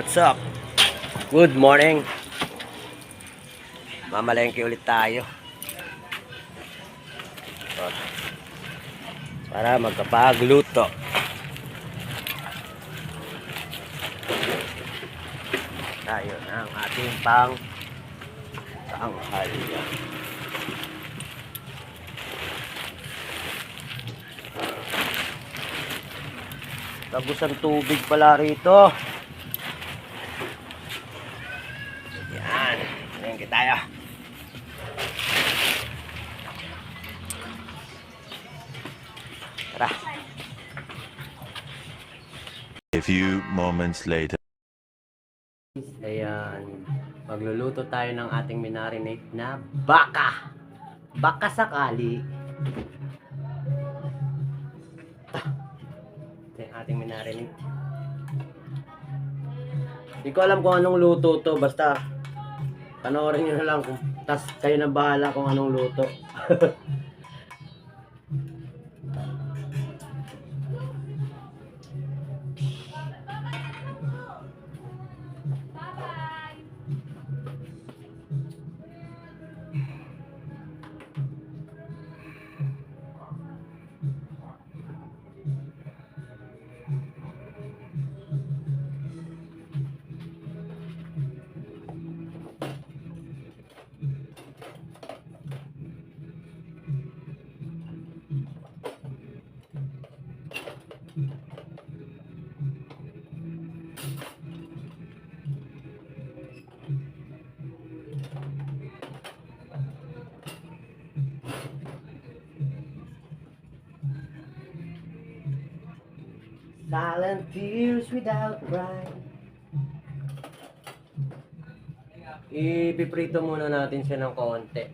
What's up? Good morning. Mamalengke ulit tayo. Para magkapagluto. Tayo ng ating tanghal. Tagos ang tubig pala rito. Yan. Malengke tayo. Tara. A few moments later. Ayan. Magluluto tayo ng ating minarinate na baka. Baka sakali. Ito yung ating minarinate. Hindi ko alam kung anong luto to. Basta panoorin nyo na lang. Tas kayo na bahala kung anong luto. Silent tears without crying. Ipiprito muna natin siya ng konti.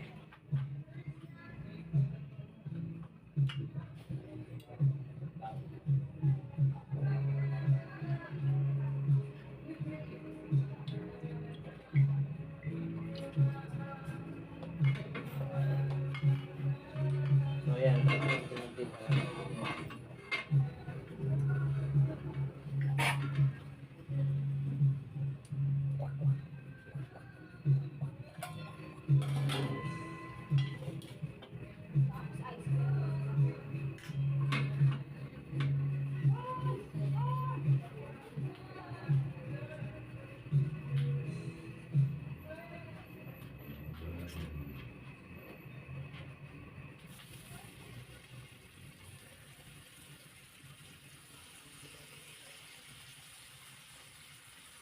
So yan.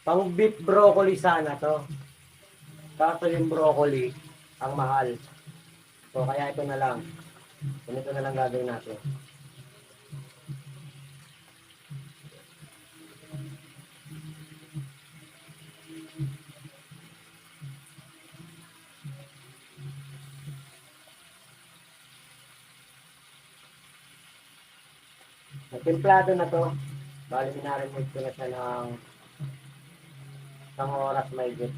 Pang beef broccoli sana to. Kaso yung broccoli, ang mahal. So kaya ito na lang. Ganito na lang gagawin natin. Templado na to. Bali minarinate ko na siya ng isang oras mahigit.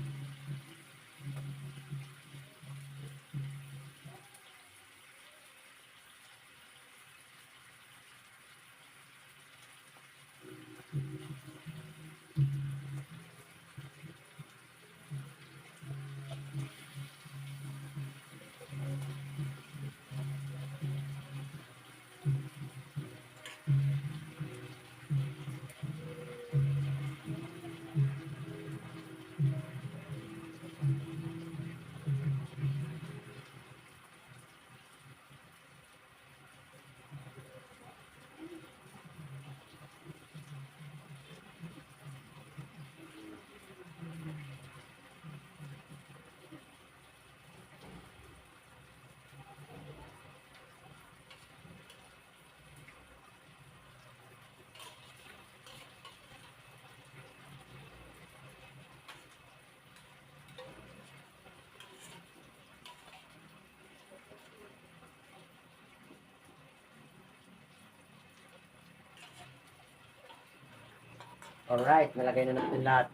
Alright, nalagay na natin lahat.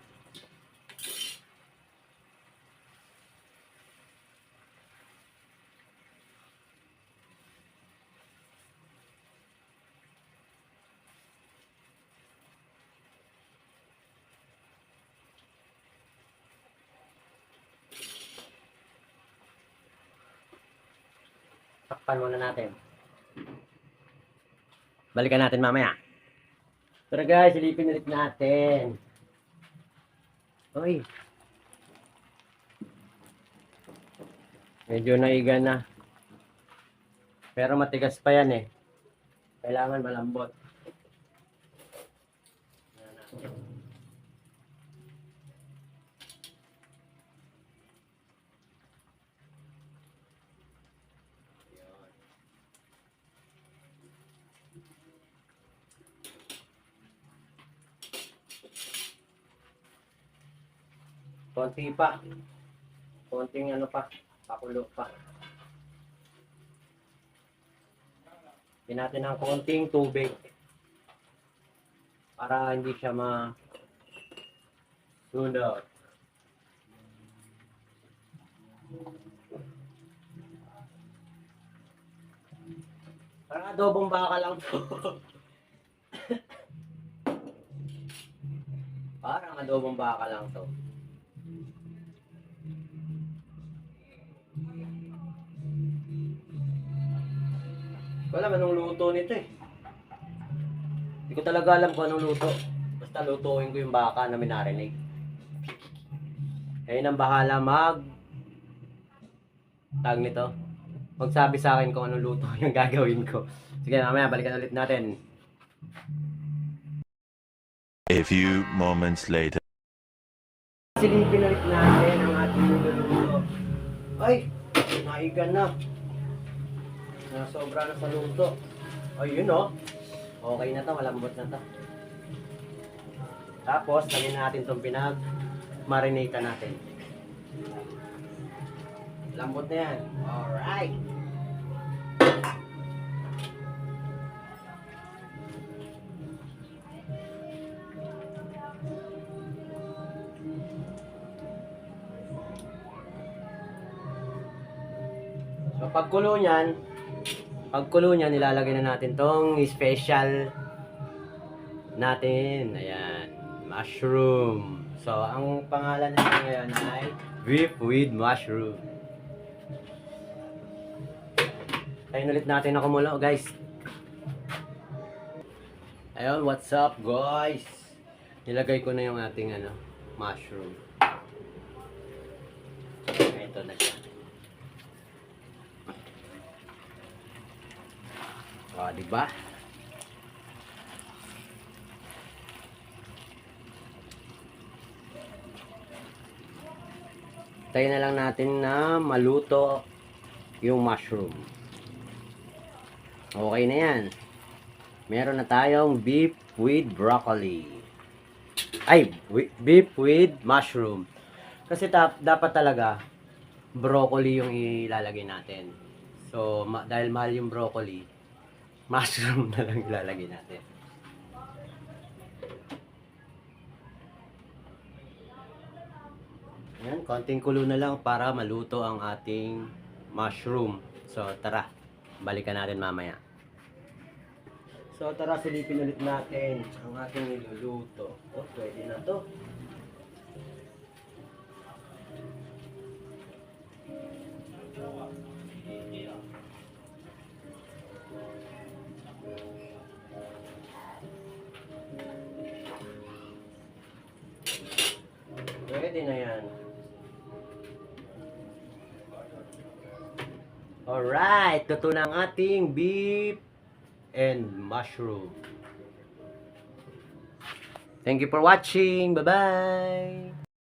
Takpan muna natin. Balikan natin mamaya. Pero guys, silipin ulit natin. Uy. Medyo naiga na. Pero matigas pa yan eh. Kailangan malambot. Yan natin. Konti pa. Konting ano pa. Pakulo pa. Lagyan natin ng konting tubig. Para hindi siya sunog. Parang adobong baka lang to. Parang adobong baka lang to. Wala, anong luto nito eh. Hindi ko talaga alam kung anong luto. Basta lutuin ko yung baka na minarinig. Kayo nang bahala tag nito. Magsabi sa akin kung anong luto yung gagawin ko. Sige, mamaya balikan ulit natin. A few moments later. Silipin ulit natin ang ating niluluto. Ay, naiga na. Sobra na sa luto. Ayun oh. Okay na to, malambot na to. Tapos, lagyan natin itong pinag-marinate natin. Lambot na yan. Alright. So, pagkulo niyan, nilalagay na natin tong special natin. Ayan, mushroom. So, ang pangalan nito ngayon ay beef with mushroom. Tayo ulit natin na kumulo, guys. Ayun, what's up, guys? Nilagay ko na yung ating mushroom. Ito na siya. O, diba? Tayo na lang natin na maluto yung mushroom. Okay na yan. Meron na tayong beef with broccoli. Ay, beef with mushroom. Kasi dapat talaga broccoli yung ilalagay natin. So, dahil mahal yung broccoli, mushroom na lang ilalagay natin. Ayan, konting kulo na lang para maluto ang ating mushroom. So, tara. Balikan natin mamaya. So, tara, silipin ulit natin ang ating niluluto. Oh, pwede na to. Pwede na yan. Alright, luto na ang ating beef and mushroom. Thank you for watching. Bye-bye!